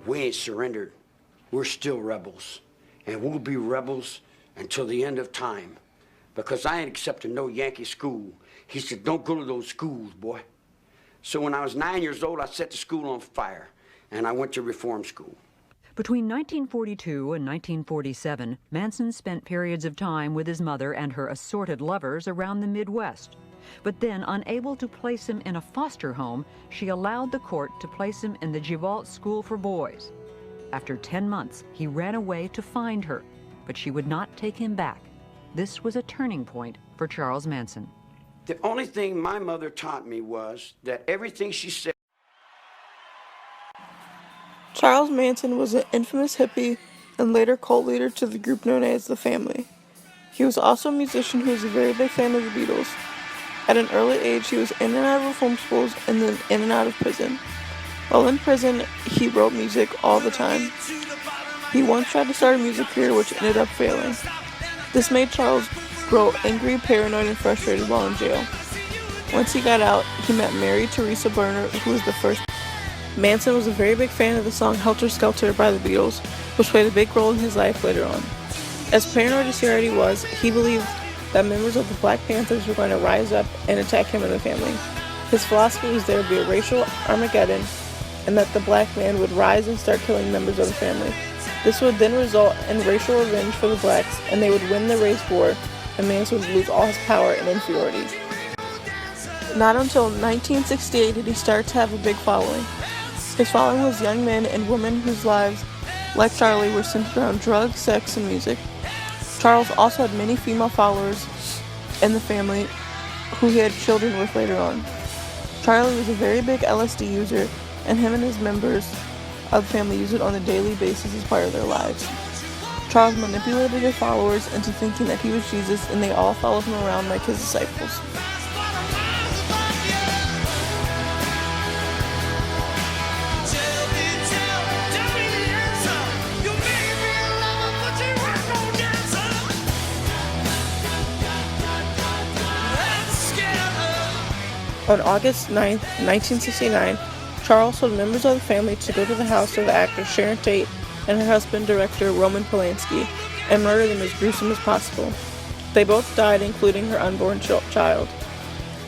we ain't surrendered. We're still rebels. And we'll be rebels until the end of time. Because I ain't accepting no Yankee school. He said, don't go to those schools, boy. So when I was 9 years old, I set the school on fire. And I went to reform school. Between 1942 and 1947, Manson spent periods of time with his mother and her assorted lovers around the Midwest. But then, unable to place him in a foster home, she allowed the court to place him in the Givalt School for Boys. After 10 months, he ran away to find her, but she would not take him back. This was a turning point for Charles Manson. The only thing my mother taught me was that everything she said. Charles Manson was an infamous hippie and later cult leader to the group known as The Family. He was also a musician who was a very big fan of the Beatles. At an early age, he was in and out of reform schools and then in and out of prison. While in prison, he wrote music all the time. He once tried to start a music career which ended up failing. This made Charles grow angry, paranoid, and frustrated while in jail. Once he got out, he met Mary Teresa Burner, who was the first. Manson was a very big fan of the song Helter Skelter by the Beatles, which played a big role in his life later on. As paranoid as he already was, he believed that members of the Black Panthers were going to rise up and attack him and the family. His philosophy was there would be a racial Armageddon, and that the black man would rise and start killing members of the family. This would then result in racial revenge for the blacks, and they would win the race war, and Manson would lose all his power and inferiority. Not until 1968 did he start to have a big following. His following was young men and women whose lives, like Charlie, were centered around drugs, sex, and music. Charles also had many female followers in the family who he had children with later on. Charlie was a very big LSD user, and him and his members of the family used it on a daily basis as part of their lives. Charles manipulated his followers into thinking that he was Jesus, and they all followed him around like his disciples. On August 9, 1969, Charles told members of the family to go to the house of actress Sharon Tate and her husband, director Roman Polanski, and murder them as gruesome as possible. They both died, including her unborn child.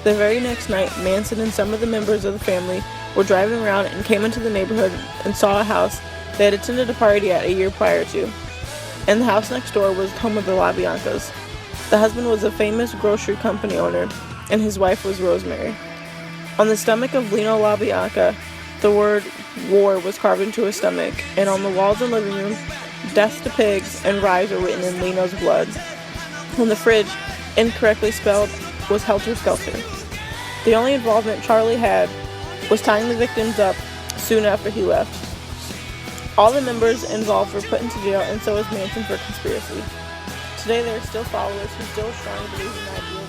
The very next night, Manson and some of the members of the family were driving around and came into the neighborhood and saw a house they had attended a party at a year prior to. And the house next door was the home of the LaBiancas. The husband was a famous grocery company owner, and his wife was Rosemary. On the stomach of Lino LaBianca, the word war was carved into his stomach, and on the walls of the living room, death to pigs and rise were written in Lino's blood. On the fridge, incorrectly spelled, was Helter Skelter. The only involvement Charlie had was tying the victims up soon after he left. All the members involved were put into jail, and so was Manson for conspiracy. Today there are still followers who still strongly believe in the idea